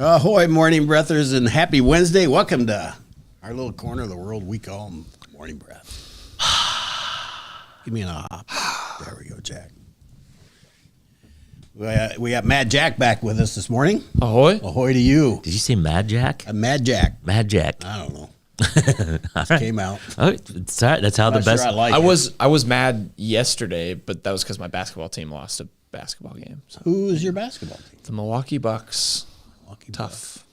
Ahoy, morning breathers, and happy Wednesday. Welcome to our little corner of the world we call Morning Breath. Give me an hop. There we go, Jack. We got Mad Jack back with us this morning. Ahoy. Ahoy to you. Did you say Mad Jack? Mad Jack. Mad Jack. I don't know. Right. Came out. Oh, it's all right. That's how Not the best. sure I like I it. was mad yesterday, but that was because my basketball team lost a basketball game. So. Who is your basketball team? The Milwaukee Bucks. Milwaukee Tough. Bucks.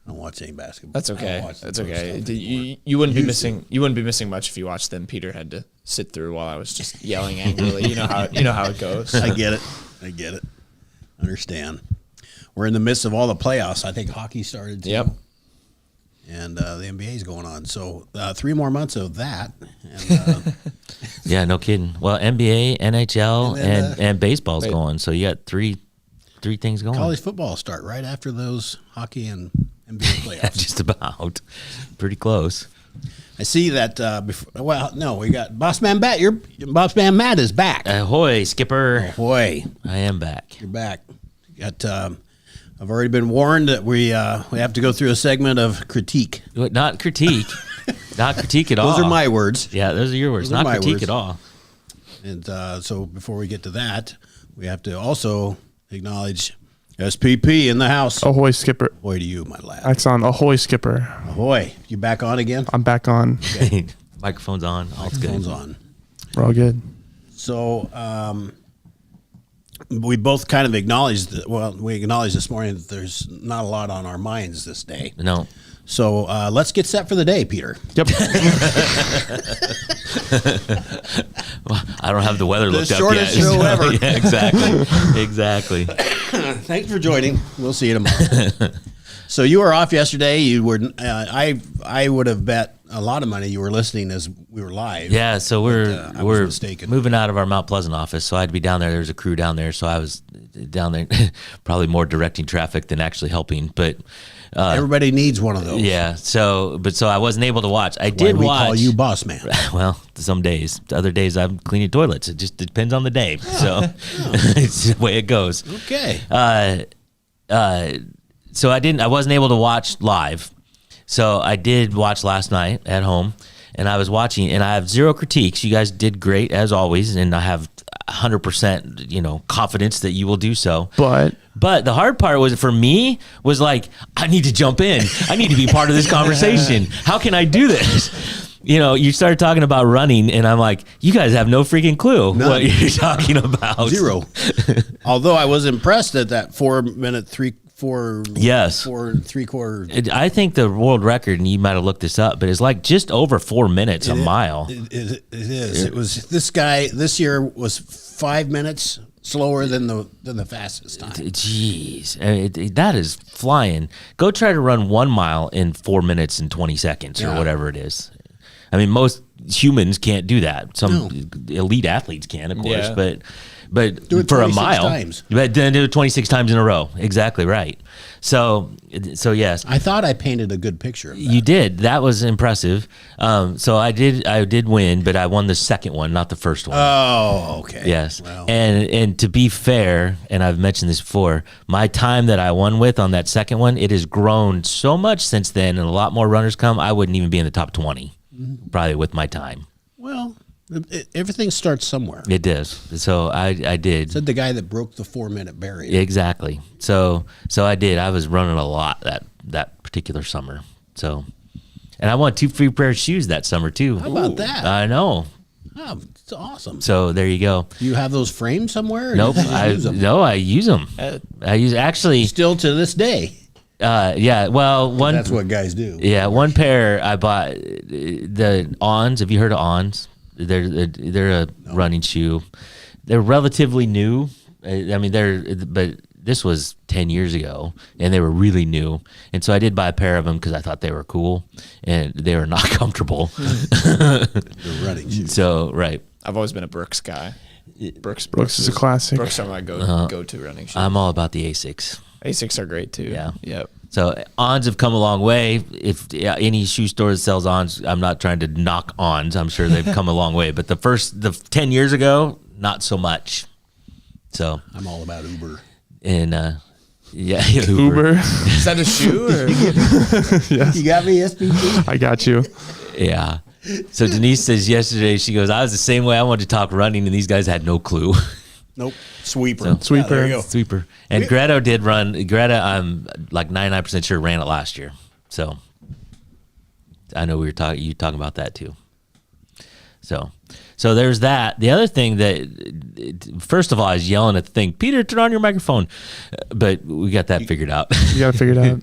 I don't watch any basketball. That's I don't okay. watch the That's pro okay. stuff anymore. You wouldn't be Used missing. You wouldn't be missing much if you watched them. Peter had to sit through while I was just yelling angrily. You know how it goes. I get it. Understand. We're in the midst of all the playoffs. I think hockey started too. Yep. And the NBA is going on. So 3 more months of that. And, Yeah, no kidding. Well, NBA, NHL, And then, and baseball's wait. going. So you got three things going. college football start right after those hockey and NBA playoffs. Just about. Pretty close. I see that. We got Boss Man Matt. Your Boss Man Matt is back. Ahoy, Skipper. Boy, I am back. you're back. Got. I've already been warned that we have to go through a segment of critique. Not critique. Not critique at all. Those are my words. Yeah, those are your words. Those are Not my critique words. at all. And so before we get to that, we have to also acknowledge SPP in the house. Ahoy, Skipper. Ahoy to you, my lad. That's on. Ahoy, Skipper. Ahoy. You back on again? I'm back on. Microphone's on. All's good. Phone's on. We're all good. So we both kind of acknowledged we acknowledged this morning that there's not a lot on our minds this day. No. So let's get set for the day, Peter. Yep. Well, I don't have the weather looked up yet. shortest show ever. Yeah, exactly. Exactly. Thanks for joining. We'll see you tomorrow. So you were off yesterday. You were. I would have bet a lot of money you were listening as we were live. Yeah, so I was we're mistaken. moving out of our Mount Pleasant office, so I had to be down there. There was a crew down there, so I was down there, probably more directing traffic than actually helping. But Everybody needs one of those. yeah, so I wasn't able to watch. I Why did we watch. call you Boss Man. Well, some days. The other days I'm cleaning toilets. It just depends on the day. So it's the way it goes. Okay. So I wasn't able to watch live. So I did watch last night at home, and I was watching, and I have zero critiques. You guys did great as always, and I have 100%, confidence that you will do so. But But the hard part was for me was like, I need to jump in. I need to be part of this conversation. How can I do this? You started talking about running, and I'm like, you guys have no freaking clue None. what you're talking about. Zero. Although I was impressed at that 4 minute, 4 Yes. 4 3/4. I think the world record, and you might have looked this up, but it's like just over 4 minutes a mile. It is. It was this guy this year was 5 minutes slower than the fastest time. Jeez, that is flying. Go try to run 1 mile in 4 minutes and 20 seconds or Yeah. whatever it is. I mean, most humans can't do that. Some elite athletes can, of course, Yeah. but Do it for a 26 mile, times. but then do it 26 times in a row. Exactly right. So yes, I thought I painted a good picture of that. you did. That was impressive. So I did win, but I won the second one, not the first one. Oh, okay. Yes. Well, And to be fair, and I've mentioned this before, my time that I won with on that second one, it has grown so much since then, and a lot more runners come. I wouldn't even be in the top 20, probably with my time. well, everything starts somewhere. It does. So I did. Said the guy that broke the 4 minute barrier. Exactly. So I did. I was running a lot that particular summer. So, and I won 2 free pair of shoes that summer too. How about that? I know. Oh, it's awesome. So there you go. Do you have those framed somewhere? or Nope. did you just use them? I use them. I use actually. Still to this day. Yeah. Well, one. That's what guys do. Yeah, one pair I bought. The Ons. Have you heard of Ons? They're a running shoe. They're relatively new. I mean, but this was 10 years ago, and they were really new. And so I did buy a pair of them because I thought they were cool, and they were not comfortable. The running shoes. So right, I've always been a Brooks guy. Brooks is a classic. Brooks are my go-to running shoes. I'm all about the Asics. Asics are great too. Yeah. Yep. So Ons have come a long way. If any shoe store that sells Ons, I'm not trying to knock Ons. I'm sure they've come a long way. But the 10 years ago, not so much. So I'm all about Uber. and Yeah, Uber. Is that a shoe? Or? You got me, SPT? I got you. Yeah. So Denise says yesterday, she goes, I was the same way. I wanted to talk running, and these guys had no clue. Nope. Sweeper. So- Sweeper. Yeah, there you go. Sweeper. And Greta did run. Greta, I'm like 99% sure ran it last year. So I know you talking about that too. So there's that. The other thing that, first of all, I was yelling at the thing, Peter, turn on your microphone. But we got that figured out. You got to figure it out.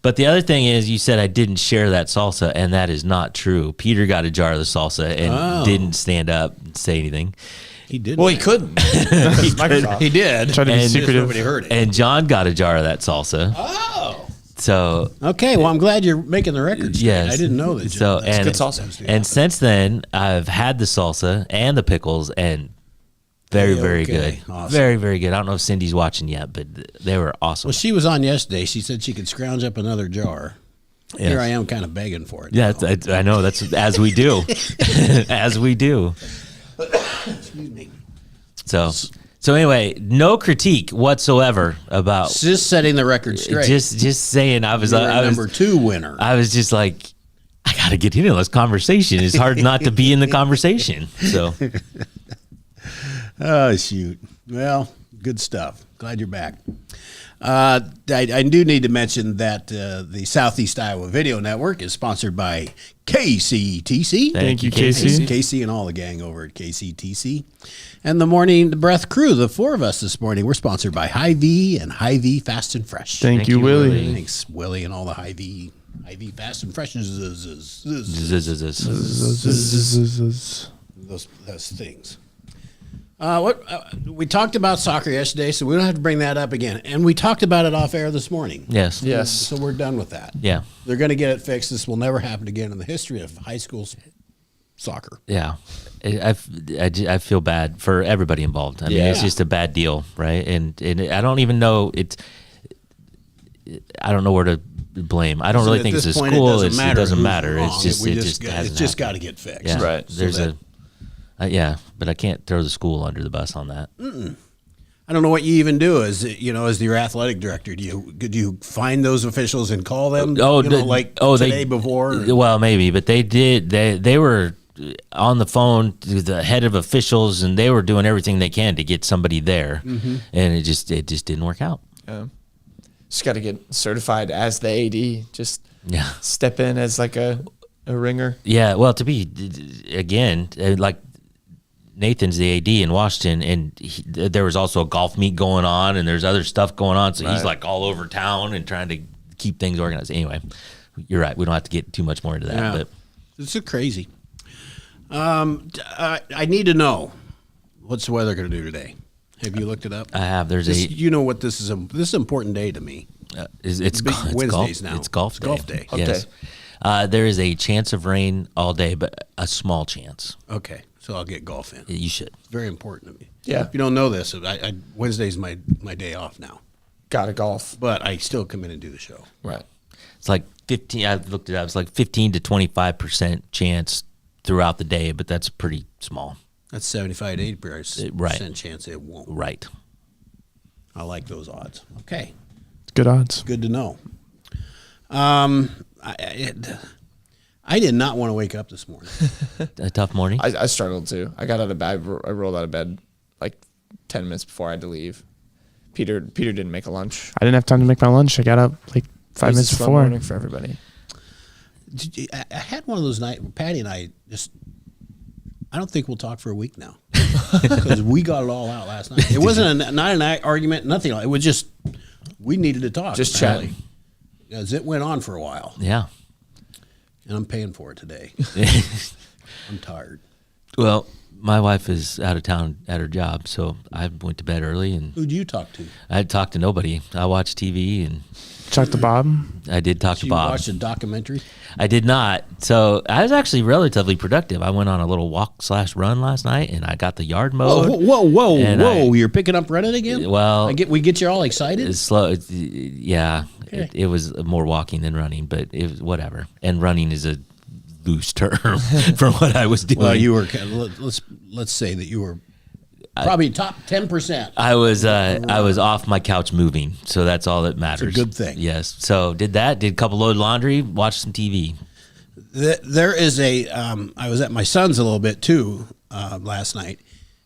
But the other thing is, you said I didn't share that salsa, and that is not true. Peter got a jar of the salsa and didn't stand up and say anything. He did. Well, he couldn't. He did. Try to be And- Just secretive. nobody heard it. And John got a jar of that salsa. Oh. So Okay. Well, I'm glad you're making the record. straight. yes, I didn't know that. So That's and good salsa. and since then, I've had the salsa and the pickles, and very very Okay. good, Awesome. very very good. I don't know if Cindy's watching yet, but they were awesome. Well, she was on yesterday. She said she could scrounge up another jar. Yes. Here I am, kind of begging for it. Yeah, I know that's as we do, as we do. Excuse me. So anyway, no critique whatsoever about Just setting the record straight. just saying. I was You're a I was number 2 winner. I was just like, I got to get into this conversation. It's hard not to be in the conversation. So Oh, shoot. Well, good stuff. Glad you're back. I do need to mention that the Southeast Iowa Video Network is sponsored by KCTC. Thank you, Casey. Casey and all the gang over at KCTC. And the Morning Breath crew, the 4 of us this morning, we're sponsored by Hy-Vee and Hy-Vee Fast and Fresh. Thank you, Willie. Thanks, Willie, and all the Hy-Vee Fast and Fresh. Those things. We talked about soccer yesterday, so we don't have to bring that up again. And we talked about it off air this morning. yes, Yes. So we're done with that. yeah, They're going to get it fixed. This will never happen again in the history of high school soccer. yeah. I feel bad for everybody involved. I mean, Yeah. it's just a bad deal, right? And I don't even know I don't know where to blame. I don't So really at think it's this the point, school. It doesn't who's matter. It's just We it just hasn't it's just got happened. to get fixed. Yeah, Right. There's So yeah, but I can't throw the school under the bus on that. I don't know what you even do as your athletic director. Could you find those officials and call them? Today before. Well, maybe, but they did. They were on the phone to the head of officials, and they were doing everything they can to get somebody there, and it just didn't work out. Just got to get certified as the AD. Just Yeah, step in as like a ringer. yeah. Well, to be again like Nathan's the AD in Washington, and there was also a golf meet going on, and there's other stuff going on, so he's like all over town and trying to keep things organized. Anyway, you're right. We don't have to get too much more into that, Yeah. but. It's crazy. I need to know, what's the weather going to do today? Have you looked it up? I have. There's You know what this is? This is an important day to me. it's big Wednesdays golf, now. It's golf It's day. golf day. Yes. There is a chance of rain all day, but a small chance. Okay, so I'll get golf in. You should. It's very important to me. Yeah. If you don't know this, Wednesday's my day off now, Got to golf. but I still come in and do the show. Right. It's like 15. I looked it up. It's like 15 to 25% chance throughout the day, but that's pretty small. That's 75 to 80% Right. chance it won't. Right. I like those odds. Okay, Good odds. good to know. I did not want to wake up this morning. A tough morning. I struggled too. I got out of bed. I rolled out of bed like 10 minutes before I had to leave. Peter didn't make a lunch. I didn't have time to make my lunch. I got up like 5 It was minutes a slow before. morning for everybody. I had one of those nights. Patty and I just. I don't think we'll talk for a week now because we got it all out last night. It wasn't not an argument, nothing. It was just we needed to talk. Just apparently. chatting. Because it went on for a while, Yeah. and I'm paying for it today. I'm tired. Well, my wife is out of town at her job, so I went to bed early, and Who'd you talk to? I talked to nobody. I watched TV, and Chuck the Bob. I did talk to You Bob. watched a documentary? I did not. So I was actually relatively productive. I went on a little walk/run last night, and I got the yard mowed. Whoa! And You're picking up running again? Well, we get you all excited. It's slow. Yeah, Okay. it was more walking than running, but it was whatever. And running is a loose term for what I was doing. Well, you were. Let's say that you were Probably top 10%. I was off my couch moving, so that's all that matters. good thing. Yes. So did a couple load laundry, watched some TV. There is I was at my son's a little bit too last night,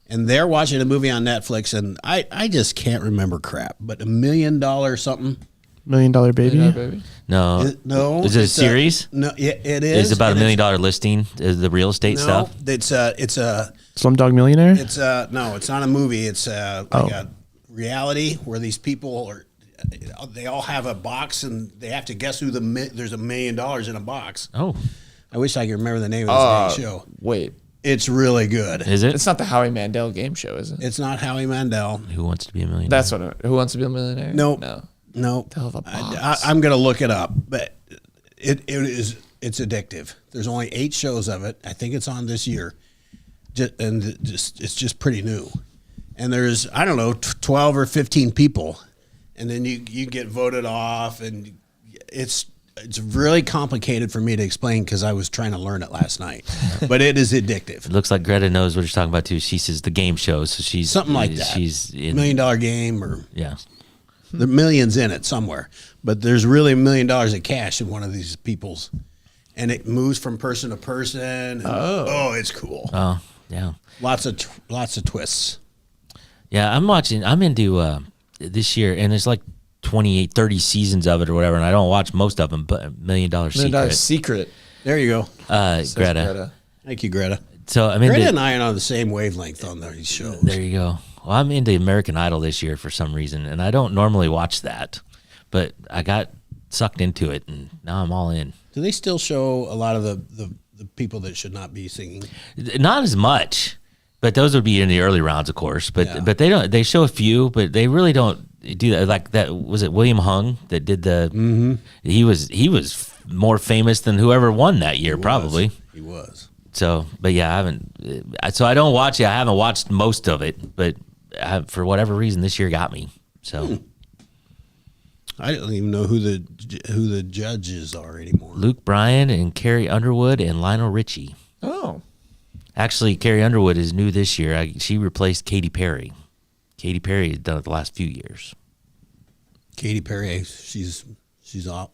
and they're watching a movie on Netflix, and I just can't remember crap, but $1 million something. $1 Million Baby. Yeah, baby. No, No, is it a it's series? No, yeah, it is. It's about $1 and million listing. Is the real estate No, stuff? it's Slumdog Millionaire. no, it's not a movie. It's like a reality where these people they all have a box and they have to guess who there's $1 million in a box. Oh, I wish I could remember the name of this show. Wait, It's really good. is it? it's not the Howie Mandel game show, is it? It's not Howie Mandel. Who wants to be a millionaire? That's what. Who Wants to Be a Millionaire? Nope. No. No, Hell of a box. I'm gonna look it up, but it's addictive. There's only 8 shows of it. I think it's on this year, it's just pretty new. And there's 12 or 15 people, and then you get voted off, and it's really complicated for me to explain because I was trying to learn it last night. But it is addictive. It looks like Greta knows what you're talking about too. She says the game shows, so she's Something like that. She's $1 in. million game or. Yeah. There are millions in it somewhere, but there's really $1 million of cash in one of these people's, and it moves from person to person. And, it's cool. Oh, yeah. Lots of twists. Yeah, I'm into this year, and it's like 28, 30 seasons of it or whatever, and I don't watch most of them, but $1 Million Secret. Secret. There you go. Says Greta. Thank you, Greta. So I'm into, Greta and I are on the same wavelength on these shows. there you go. Well, I'm into American Idol this year for some reason, and I don't normally watch that, but I got sucked into it, and now I'm all in. Do they still show a lot of the people that should not be singing? Not as much, but those would be in the early rounds, of course. But Yeah. but they don't. They show a few, but they really don't do that. Like that, was it William Hung that did the? Mm-hmm. He was more famous than whoever won that year, probably. He was. So, but yeah, I haven't. So I don't watch it. I haven't watched most of it, but for whatever reason, this year got me. So I don't even know who the judges are anymore. Luke Bryan and Carrie Underwood and Lionel Richie. Oh. Actually, Carrie Underwood is new this year. She replaced Katy Perry. Katy Perry has done it the last few years. Katy Perry, she's out.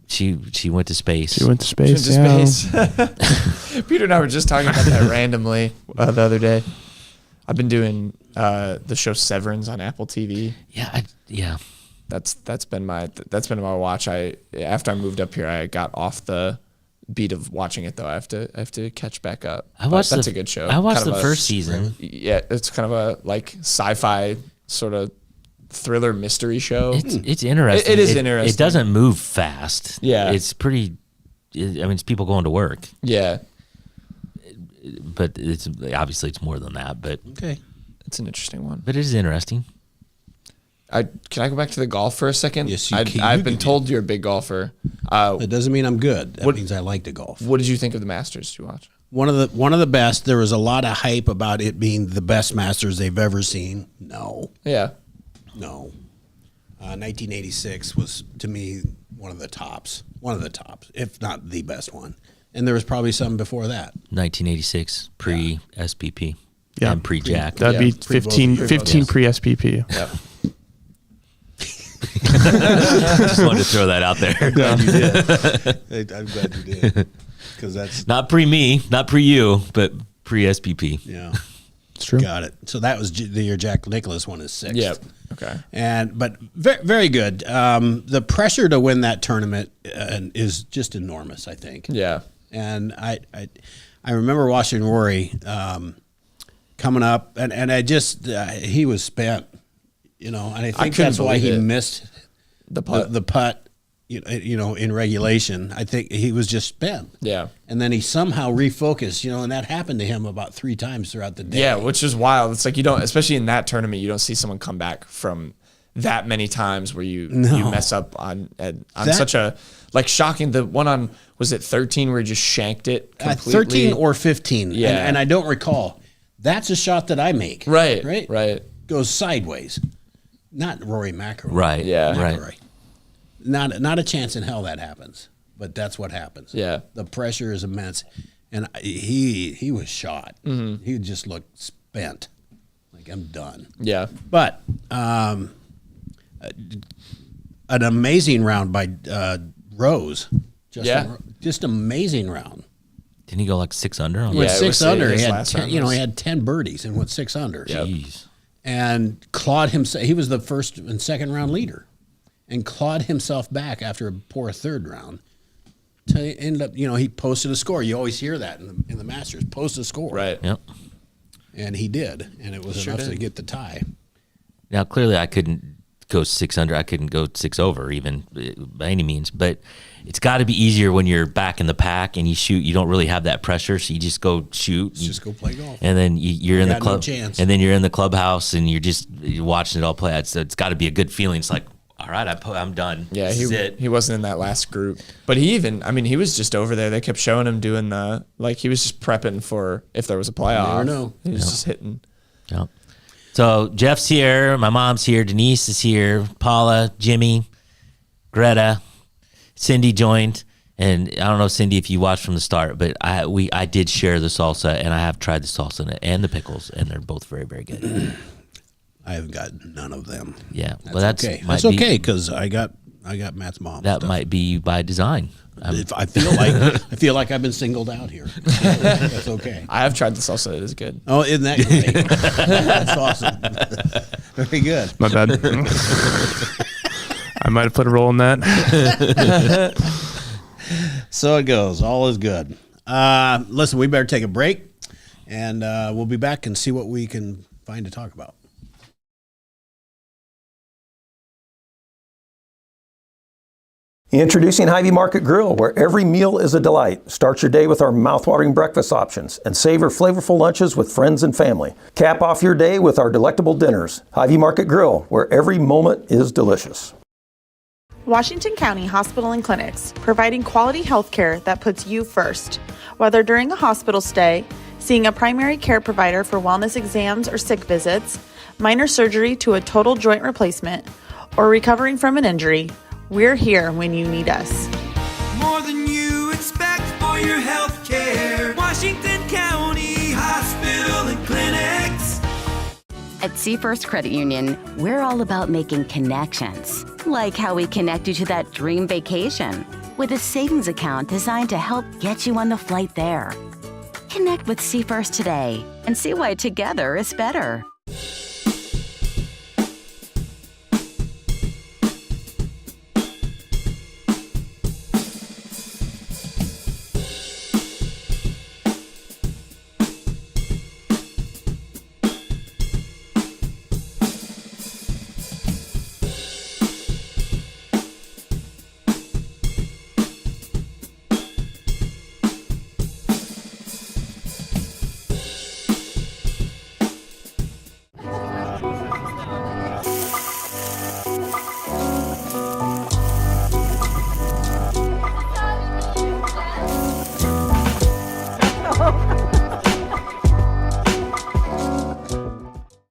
She went to space. She went to space. Into Yeah. space. Peter and I were just talking about that randomly the other day. I've been doing the show Severance on Apple TV. Yeah. That's been my watch. After I moved up here, I got off the beat of watching it though. I have to catch back up. That's a good show. I watched Kind the of first season. Yeah, it's kind of a like sci-fi sort of thriller mystery show. It's interesting. It is interesting. It doesn't move fast. Yeah. It's pretty. It's people going to work, Yeah, but it's obviously it's more than that. But Okay. it's an interesting one. it is interesting. Can I go back to the golf for a second? Yes, you can. I've You been can. told you're a big golfer. That doesn't mean I'm good. That What- means I like to golf. What did you think of the Masters you watch? One of the best. There was a lot of hype about it being the best Masters they've ever seen. No. 1986 was to me one of the tops, if not the best one. And there was probably some before that. 1986 pre SPP. Yeah. And pre Jack. That'd Yeah. be 15 pre SPP. Yeah. Just wanted to throw that out there. Glad you did. I'm glad you did, because that's Not pre me, not pre you, but pre SPP. yeah. It's true. Got it. So that was the year Jack Nicklaus won his 6th. Yep. Okay. But very, very good. The pressure to win that tournament is just enormous, I think. Yeah. And I remember watching Rory coming up, and I just he was spent, and I think couldn't that's why he believe it. missed The putt. the putt. In regulation, I think he was just spent. Yeah. And then he somehow refocused, and that happened to him about 3 times throughout the day. Yeah, which is wild. It's like you don't, especially in that tournament, you don't see someone come back from that many times where you mess up on such a like shocking. The one on, was it 13 where he just shanked it completely? 13 or 15. Yeah. And I don't recall. That's a shot that I make. Right. Right. Right. Goes sideways. Not Rory McIlroy. Right. Yeah. Right. McIlroy. Not a chance in hell that happens, but that's what happens. Yeah. The pressure is immense, and he was shot. Mm-hmm. He just looked spent. Like, I'm done. Yeah. But an amazing round by Rose. Just amazing round. Didn't he go like 6 under? On He went Yeah, it 6 was under. his He had last 10, round he was- had 10 birdies and went 6 under. Yep. Jeez. And clawed himself. He was the first and second round leader, and clawed himself back after a poor third round. To end up, he posted a score. You always hear that in the Masters. Post a score, Right. Yep. And he did, and it was Sure enough to did. get the tie. Now, clearly, I couldn't go 6 under. I couldn't go 6 over even by any means. But it's got to be easier when you're back in the pack and you shoot. You don't really have that pressure, so you just go shoot. Just go play golf. And then you're in the got no club, chance. and then you're in the clubhouse, and you're watching it all play. It's got to be a good feeling. It's like, all right, I'm done. Yeah, This is it. he wasn't in that last group. But he was just over there. They kept showing him doing he was just prepping for if there was a playoff. never know. He was just hitting. Yeah. So Jeff's here, my mom's here, Denise is here, Paula, Jimmy, Greta, Cindy joined, and I don't know, Cindy, if you watched from the start, but I did share the salsa, and I have tried the salsa and the pickles, and they're both very, very good. I have got none of them. Yeah, That's okay. That's okay because I got Matt's mom. That stuff. might be by design. I feel like I've been singled out here. That's okay. I have tried the salsa. It is good. Oh, isn't that great? That's awesome. Very good. My bad. I might have played a role in that. So it goes. All is good. Listen, we better take a break, and we'll be back and see what we can find to talk about. Introducing Hy-Vee Market Grill, where every meal is a delight. Start your day with our mouthwatering breakfast options and savor flavorful lunches with friends and family. Cap off your day with our delectable dinners. Hy-Vee Market Grill, where every moment is delicious. Washington County Hospital and Clinics, providing quality health care that puts you first. Whether during a hospital stay, seeing a primary care provider for wellness exams or sick visits, minor surgery to a total joint replacement, or recovering from an injury, we're here when you need us. More than you expect for your health care. Washington County Hospital and Clinics. At Seafirst Credit Union, we're all about making connections. Like how we connect you to that dream vacation with a savings account designed to help get you on the flight there. Connect with Seafirst today and see why together is better.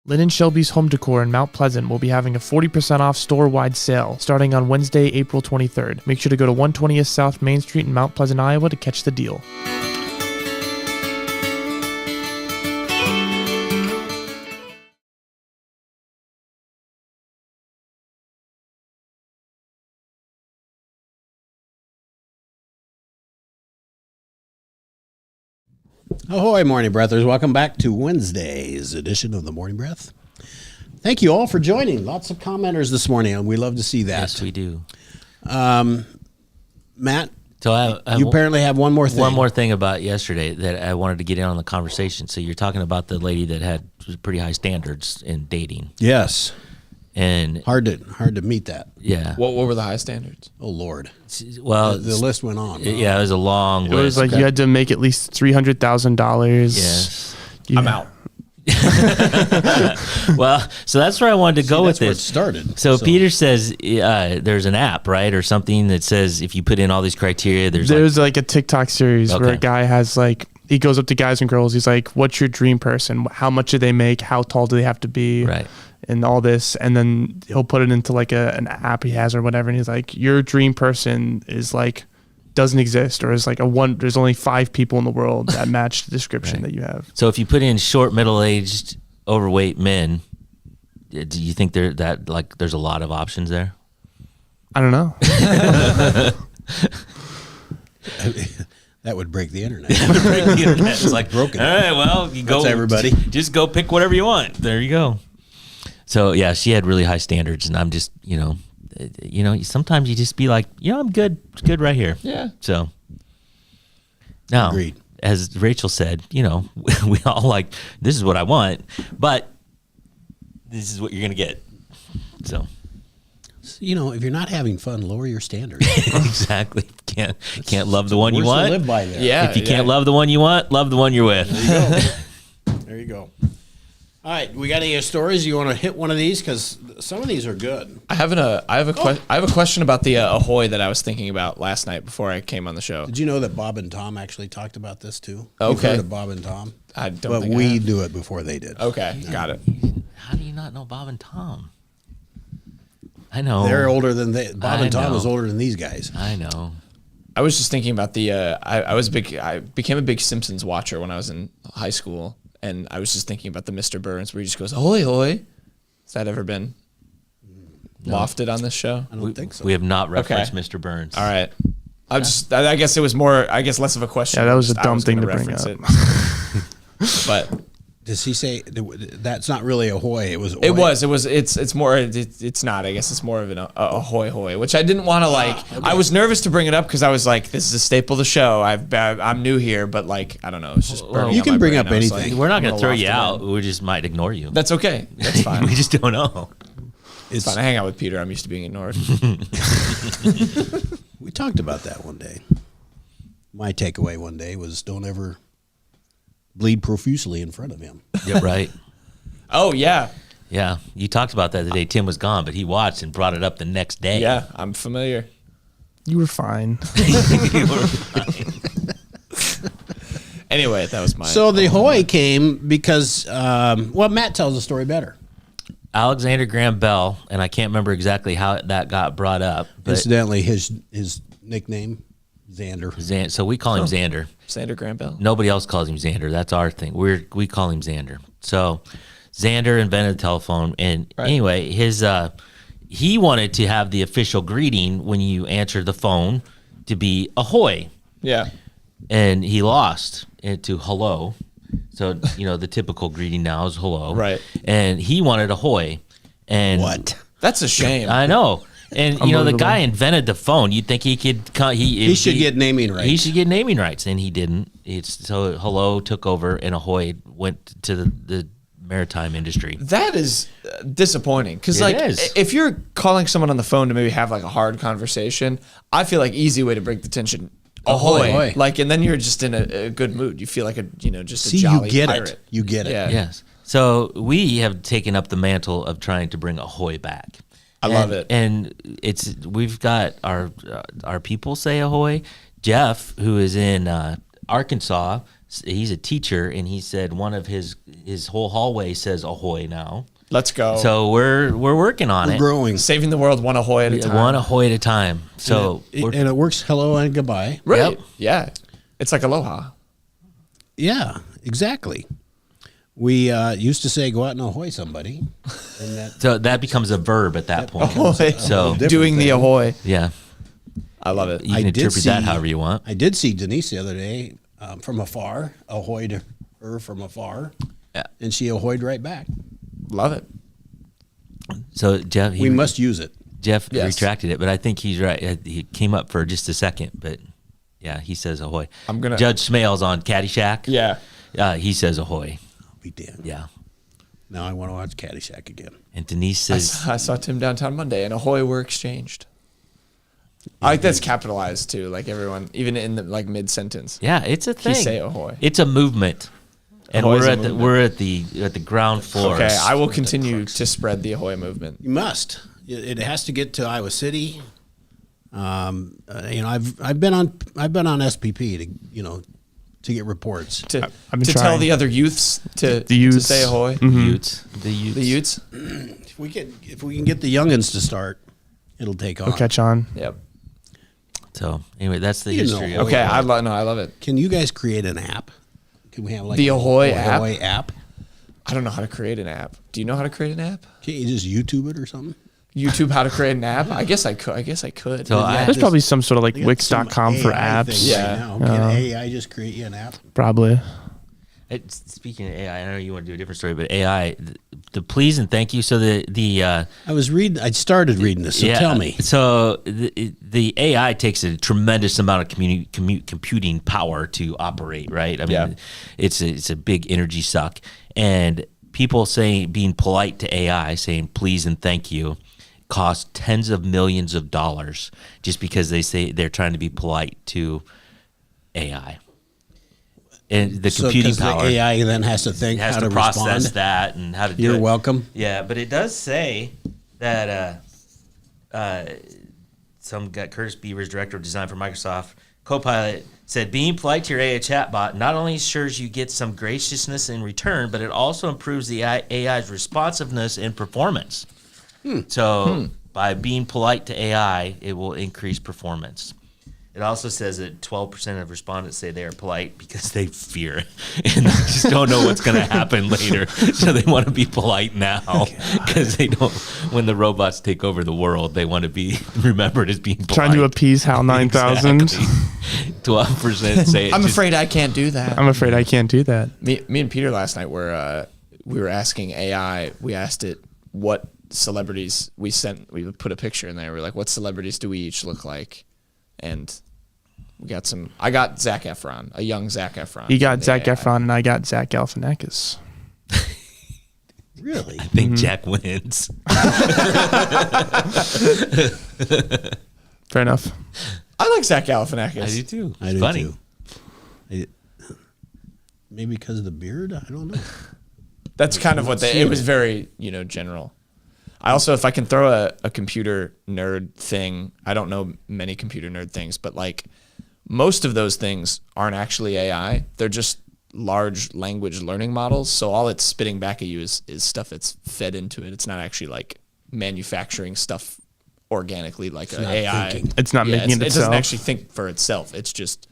Lynn & Shelby's Home Decor in Mount Pleasant will be having a 40% off store-wide sale starting on Wednesday, April 23rd. Make sure to go to 120th South Main Street in Mount Pleasant, Iowa to catch the deal. Ahoy, Morning Breathers. Welcome back to Wednesday's edition of the Morning Breath. Thank you all for joining. Lots of commenters this morning, and we love to see that. Yes, we do. Matt, So I you apparently have one more thing. One more thing about yesterday that I wanted to get in on the conversation. So you're talking about the lady that had pretty high standards in dating, Yes. and Hard to meet that. yeah, What were the high standards? Oh, Lord. well, The list went on. yeah, it was a long It list. was like you had to make at least $300,000. Yes. I'm out. Well, so that's where I wanted to go with that's where it this. started. So Peter says there's an app, right, or something that says if you put in all these criteria, there's like a TikTok series where Okay. a guy has like, he goes up to guys and girls. He's like, what's your dream person? How much do they make? How tall do they have to be? Right. And all this. And then he'll put it into like an app he has or whatever. And he's like, your dream person is like, doesn't exist, or is like there's only 5 people in the world that match the description that you have. So if you put in short, middle-aged, overweight men, do you think there's a lot of options there? I don't know. That would break the internet. It's like Broken. All right, well, you go. That's everybody. Just go pick whatever you want. There you go. So yeah, she had really high standards, and I'm just, sometimes you just be like, I'm good. It's good right here. Yeah. So now, Agreed. as Rachel said, we all like, this is what I want, but this is what you're gonna get. So If you're not having fun, lower your standards. exactly. Can't love the one you Words to want. live by there. Yeah. If you can't love the one you want, love the one you're with. There you go. All right, we got any stories? You want to hit one of these because some of these are good. I have a question about the Ahoy that I was thinking about last night before I came on the show. Did you know that Bob and Tom actually talked about this too? Okay. You've heard of Bob and Tom? I don't But think I we have. knew it before they did. Okay, got it. How do you not know Bob and Tom? I know. They're older than Bob I and Tom know. is older than these guys. I know. I was just thinking about the. I became a big Simpsons watcher when I was in high school, and I was just thinking about the Mr. Burns where he just goes ahoy hoy. Has that ever been lofted on this show? I don't think so. We have not referenced Okay. Mr. Burns. All right. I guess it was more. I guess less of a question. Yeah, that was a I dumb thing gonna to bring reference up. it. But Does he say that's not really ahoy? It was. it was. It's more. It's not. I guess it's more of an ahoy hoy, which I didn't want to like. okay. I was nervous to bring it up because I was like, this is a staple of the show. I'm new here, but like, I don't know. It's just burning you on can my bring brain. up I was anything. like, We're not I'm going to throw loft you it out. in. We just might ignore you. That's okay. That's fine. we just don't know. It's fine. I hang out with Peter. I'm used to being ignored. We talked about that one day. My takeaway one day was don't ever bleed profusely in front of him. Yeah, right. Oh yeah, Yeah. You talked about that the day Tim was gone, but he watched and brought it up the next day. yeah. I'm familiar. You were fine. Anyway, that was mine. So the ahoy came because, Matt tells the story better. Alexander Graham Bell, and I can't remember exactly how that got brought up, but Incidentally, his nickname, Xander. so we call him Xander. Xander Graham Bell. Nobody else calls him Xander. That's our thing. We call him Xander. So Xander invented the telephone, and anyway, he wanted to have the official greeting when you answer the phone to be ahoy, Yeah. and he lost it to hello. So the typical greeting now is hello, Right. And he wanted ahoy, and What? That's a shame. I know. And the Unbelievable. guy invented the phone. You'd think he could. He should get naming rights. He should get naming rights, and he didn't. So hello took over, and ahoy went to the maritime industry. That is disappointing because, It like, is. if you're calling someone on the phone to maybe have like a hard conversation, I feel like easy way to break the tension. Ahoy. Ahoy. Like, and then you're just in a good mood. You feel like just See, a jolly you get pirate. it. You get it. Yeah. Yes. So we have taken up the mantle of trying to bring ahoy back. I love it. And we've got our people say ahoy. Jeff, who is in Arkansas, he's a teacher, and he said one of his whole hallway says ahoy now. Let's go. So we're working on We're it. growing. Saving the world one ahoy at a time. One ahoy at a time. So And it works hello and goodbye. Right. Yep. Yeah. It's like aloha. Yeah, exactly. We used to say go out and ahoy somebody. And that becomes a verb at that point. Ahoy. So different Doing the thing. ahoy. yeah, I love it. you can interpret that however you want. I did see Denise the other day from afar, ahoyed her from afar. Yeah. And she ahoyed right back. Love it. So Jeff, We must use it. Jeff Yes. retracted it, but I think he's right. He came up for just a second, but yeah, he says ahoy. I'm gonna- Judge Smales on Caddyshack. Yeah. He says ahoy. I'll be damned. Yeah, Now I want to watch Caddyshack again. and Denise I says I saw Tim downtown Monday, and ahoy were exchanged. I like that's capitalized too. Like everyone, even in the like mid sentence. yeah, it's a thing. say ahoy. It's a movement, and Ahoy is we're a at movement. we're at the ground floor. Okay, I will continue to spread the ahoy movement. You must. It has to get to Iowa City. I've been on SPP to get reports. To, I've been to tell trying. the other youths to youths. say ahoy. Utes, the Utes. The Utes. If we can get the youngins to start, it'll take off. We'll catch on. Yep. So anyway, that's the You history. know. of Okay, it. I love it. Can you guys create an app? Can we have like The Ahoy app? I don't know how to create an app. Do you know how to create an app? Can't you just YouTube it or something? YouTube how to create an app? I guess I could. So I- There's probably some sort of like They got some Wix.com for AI apps. thing Yeah. Right now. Can AI just create you an app? Probably. Speaking of AI, I know you want to do a different story, but AI, the please and thank you. So I started reading this, so tell me. So the AI takes a tremendous amount of computing power to operate, right? I mean, it's a big energy suck, and people being polite to AI, saying please and thank you, cost tens of millions of dollars just because they say they're trying to be polite to AI. And the computing 'cause the power, AI then has to think has how to to process respond. that and how to do You're it. welcome. Yeah, but it does say that Curtis Beavers, director of design for Microsoft Copilot, said being polite to your AI chatbot not only ensures you get some graciousness in return, but it also improves the AI's responsiveness and performance. So by being polite to AI, it will increase performance. It also says that 12% of respondents say they are polite because they fear and they just don't know what's going to happen later. So they want to be polite now because they don't. When the robots take over the world, they want to be remembered as being polite. Trying to appease HAL 9000. Exactly. 12% say. I'm afraid I can't do that. I'm afraid I can't do that. Me and Peter last night we were asking AI. We asked it what celebrities we put a picture in there. We're like, what celebrities do we each look like? And I got Zac Efron, a young Zac Efron. You got Zac Efron and I got Zach Galifianakis. Really? I think Jack wins. Fair enough. I like Zach Galifianakis. I do too. I It's do funny. too. Maybe because of the beard? I don't know. That's kind of what it was very, general. I also, if I can throw a computer nerd thing, I don't know many computer nerd things, but like most of those things aren't actually AI. They're just large language learning models. So all it's spitting back at you is stuff that's fed into it. It's not actually like manufacturing stuff organically like an AI. thinking. It's not making it It itself. doesn't actually think for itself. It's just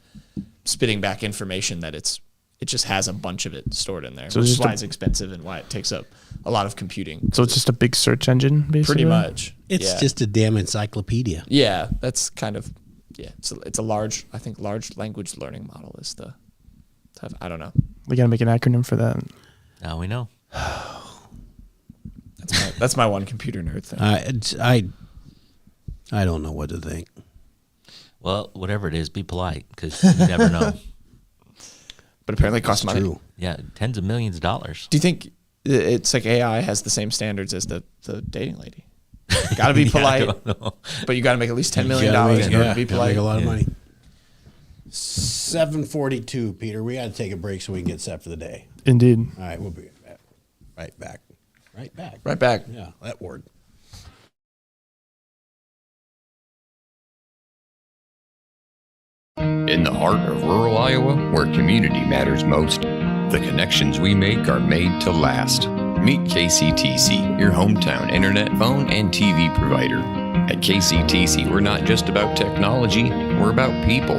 spitting back information that it just has a bunch of it stored in there, So which it's is just why it's expensive and why it takes up a lot of computing. So it's just a big search engine, basically? Pretty much. It's Yeah. just a damn encyclopedia. Yeah, that's kind of, it's a large language learning model is I don't know. We got to make an acronym for that. Now we know. That's my one computer nerd thing. I don't know what to think. Well, whatever it is, be polite because you never know. But apparently it costs money. True. Yeah, tens of millions of dollars. Do you think it's like AI has the same standards as the dating lady? Got to be Yeah, I polite, don't know. but you got to make at least $10 You million gotta in order to be gotta polite. Make a lot of Yeah. money. 7:42, Peter. We got to take a break so we can get set for the day. Indeed. All right, we'll be right back. Right back. Right back. Yeah, that word. In the heart of rural Iowa, where community matters most, the connections we make are made to last. Meet KCTC, your hometown internet, phone, and TV provider. At KCTC, we're not just about technology, we're about people.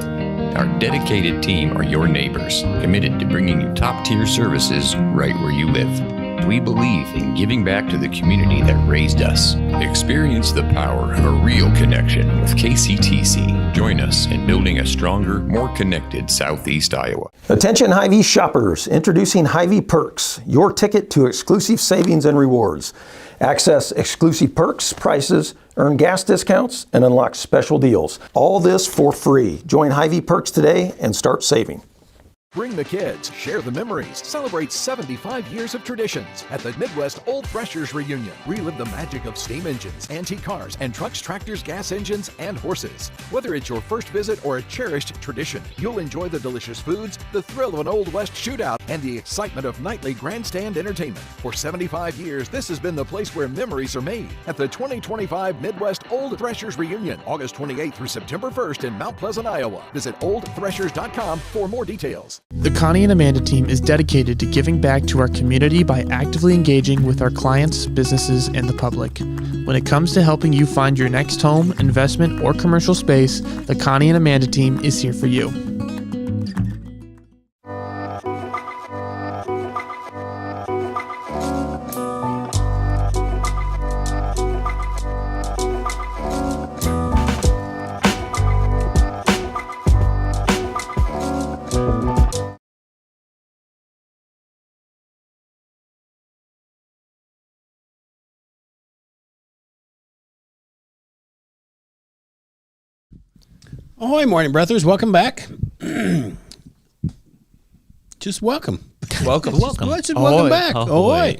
Our dedicated team are your neighbors, committed to bringing you top-tier services right where you live. We believe in giving back to the community that raised us. Experience the power of a real connection with KCTC. Join us in building a stronger, more connected Southeast Iowa. Attention Hy-Vee shoppers, introducing Hy-Vee Perks, your ticket to exclusive savings and rewards. Access exclusive perks, prices, earn gas discounts, and unlock special deals. All this for free. Join Hy-Vee Perks today and start saving. Bring the kids, share the memories, celebrate 75 years of traditions at the Midwest Old Threshers Reunion. Relive the magic of steam engines, antique cars, and trucks, tractors, gas engines, and horses. Whether it's your first visit or a cherished tradition, you'll enjoy the delicious foods, the thrill of an Old West shootout, and the excitement of nightly grandstand entertainment. For 75 years, this has been the place where memories are made at the 2025 Midwest Old Threshers Reunion, August 28th through September 1st in Mount Pleasant, Iowa. Visit oldthreshers.com for more details. The Connie and Amanda team is dedicated to giving back to our community by actively engaging with our clients, businesses, and the public. When it comes to helping you find your next home, investment, or commercial space, the Connie and Amanda team is here for you. Ahoy, morning breathers. Welcome back. Just welcome. Welcome. Welcome back. Ahoy.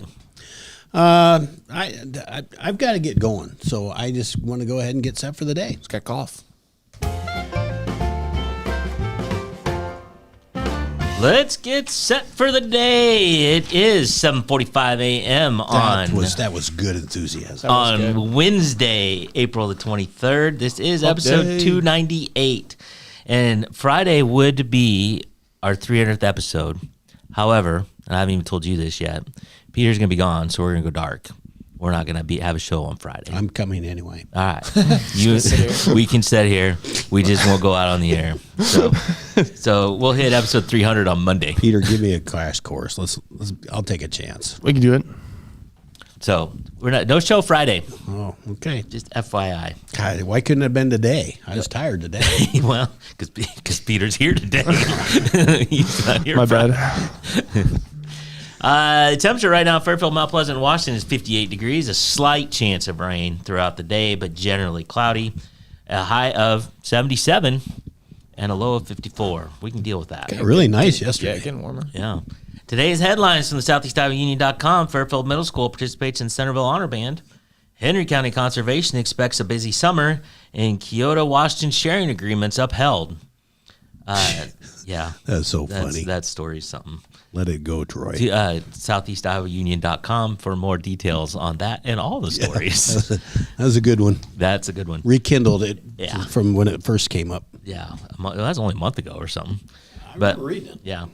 I've got to get going, so I just want to go ahead and get set for the day. It's got golf. Let's get set for the day. It is 7:45 a.m. That was good enthusiasm. on Wednesday, April the 23rd. This is episode 298. And Friday would be our 300th episode. However, and I haven't even told you this yet, Peter's going to be gone, so we're going to go dark. We're not going to have a show on Friday. I'm coming anyway. All right. We can sit here. We just won't go out on the air. So we'll hit episode 300 on Monday. Peter, give me a crash course. I'll take a chance. We can do it. So no show Friday. Oh, okay. Just FYI. God, why couldn't it have been today? I was tired today. Well, because Peter's here today. He's not here My Friday. bad. The temperature right now, Fairfield, Mount Pleasant, Washington is 58 degrees. A slight chance of rain throughout the day, but generally cloudy. A high of 77 and a low of 54. We can deal with that. Really nice yesterday. Yeah, getting warmer. Yeah. Today's headlines from the SoutheastIowaUnion.com. Fairfield Middle School participates in Centerville Honor Band. Henry County Conservation expects a busy summer, and Kyoto, Washington sharing agreements upheld. Yeah. That's so funny. That story's something. Let it go, Troy. SoutheastIowaUnion.com for more details on that and all the stories. That was a good one. That's a good one. Rekindled it Yeah. from when it first came up. Yeah. That's only a month ago or something. I remember reading it. Yeah.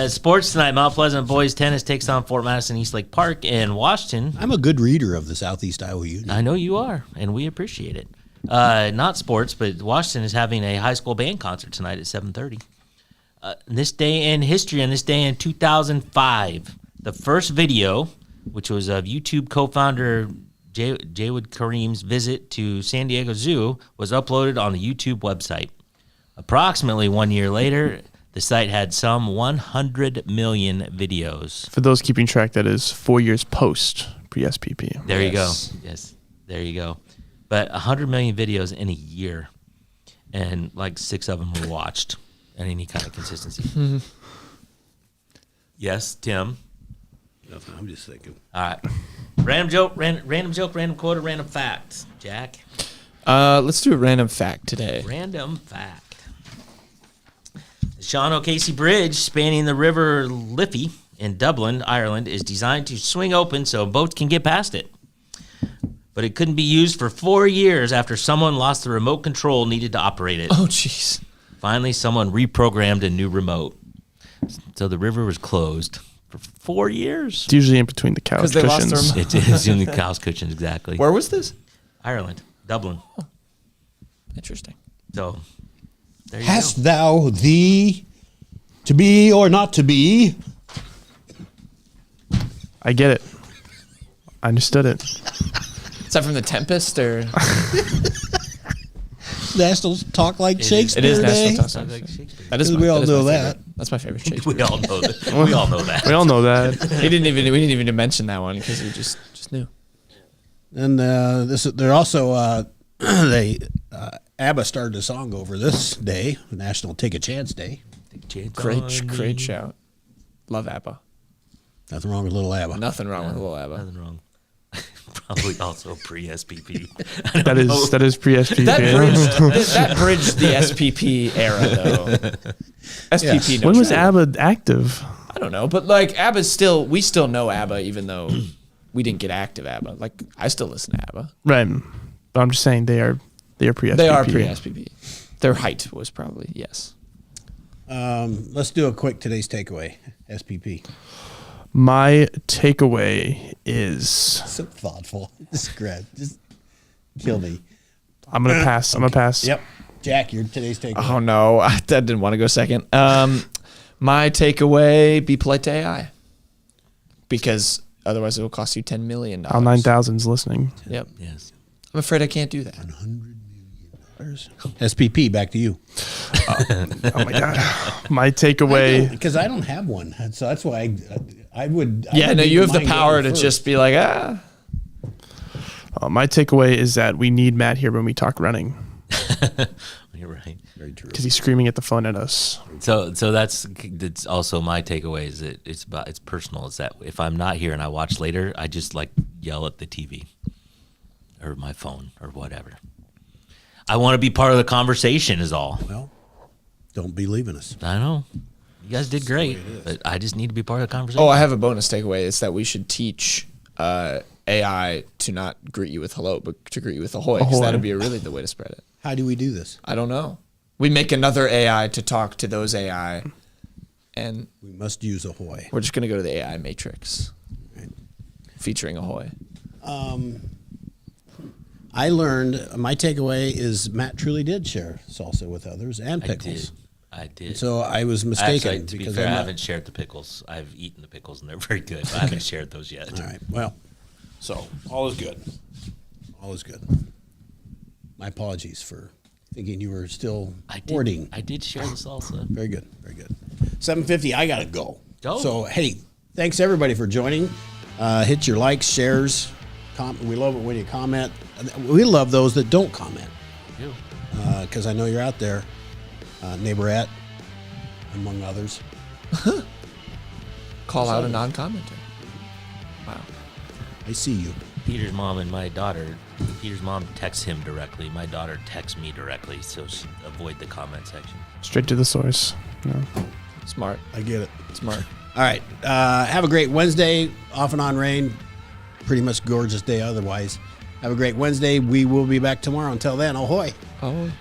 Sports tonight, Mount Pleasant boys tennis takes on Fort Madison Eastlake Park in Washington. I'm a good reader of the Southeast Iowa Union. I know you are, and we appreciate it. Not sports, but Washington is having a high school band concert tonight at 7:30. This day in history, on this day in 2005, the first video, which was of YouTube co-founder Jawed Karim's visit to San Diego Zoo, was uploaded on the YouTube website. Approximately 1 year later, the site had some 100 million videos. For those keeping track, that is 4 years post pre-SPP. There you go. Yes, there you go. But 100 million videos in a year, and like 6 of them were watched, and any kind of consistency. Yes, Tim. Nothing. I'm just thinking. All right. Random joke, random quote, or random fact. Jack. Let's do a random fact today. Random fact. The Sean O'Casey Bridge spanning the River Liffey in Dublin, Ireland, is designed to swing open so boats can get past it. But it couldn't be used for 4 years after someone lost the remote control needed to operate it. Oh, jeez. Finally, someone reprogrammed a new remote. So the river was closed for 4 years. It's usually in between the couch 'Cause they lost cushions. their It is in the cow's cushions, exactly. Where was this? Ireland, Dublin. Interesting. So there you Hast go. thou thee to be or not to be? I get it. I understood it. Is that from The Tempest or? National Talk Like Shakespeare It is Day. National Talk. That is. We all that is know my that. favorite. That's my favorite Shakespeare. We all know that. We all know that. We all know that. We didn't even mention that one because we just knew. And they're also ABBA started a song over this day, National Take a Chance Day. Great shout. Love ABBA. Nothing wrong with little ABBA. Nothing wrong with little ABBA. Nothing wrong. Probably also pre-SPP. That is pre-SPP. That bridged the SPP era though. SPP. Yes. No When was trouble. ABBA active? I don't know, but like ABBA's still. We still know ABBA even though we didn't get active ABBA. Like I still listen to ABBA. Right. But I'm just saying they are pre-SPP. They are pre-SPP. Their height was probably yes. Let's do a quick today's takeaway. SPP. My takeaway is So thoughtful. Just kill me. I'm gonna pass. I'm gonna pass. Yep. Jack, your today's takeaway. Oh no, I didn't want to go second. My takeaway: be polite to AI, because otherwise it will cost you $10 million. All 9,000's listening. Yep. Yes. I'm afraid I can't do that. SPP, back to you. Oh my god. My takeaway. Because I don't have one, so that's why I would. I Yeah, would no, be you have the mine power going to first. just be like, My takeaway is that we need Matt here when we talk running. You're right. Very true. because he's screaming at the phone at us. So that's also my takeaway is that it's personal. It's that if I'm not here and I watch later, I just like yell at the TV or my phone or whatever. I want to be part of the conversation is all. Well, don't be leaving us. I know. You guys did great, but I just need to be part of the conversation. Oh, I have a bonus takeaway. It's that we should teach AI to not greet you with hello, but to greet you with ahoy, because that'd be really the way to spread it. How do we do this? I don't know. We make another AI to talk to those AI, and We must use ahoy. we're just going to go to the AI matrix featuring ahoy. I learned, my takeaway is Matt truly did share salsa with others and pickles. I did. So I was mistaken. Actually, to be because fair, I I'm not- haven't shared the pickles. I've eaten the pickles, and they're very good, but I haven't shared those yet. All right. Well, so all is good. All is good. My apologies for thinking you were still hoarding. I did share the salsa. Very good. Very good. 7:50. I gotta go. Go. So hey, thanks everybody for joining. Hit your likes, shares. We love it when you comment. We love those that don't comment. Because I know you're out there, neighborette, among others. Call out a non-commenter. Wow. I see you. Peter's mom and my daughter. Peter's mom texts him directly. My daughter texts me directly, so avoid the comment section. Straight to the source. No. Smart. I get it. Smart. All right. Have a great Wednesday. Off and on rain. Pretty much gorgeous day otherwise. Have a great Wednesday. We will be back tomorrow. Until then, ahoy. Oh.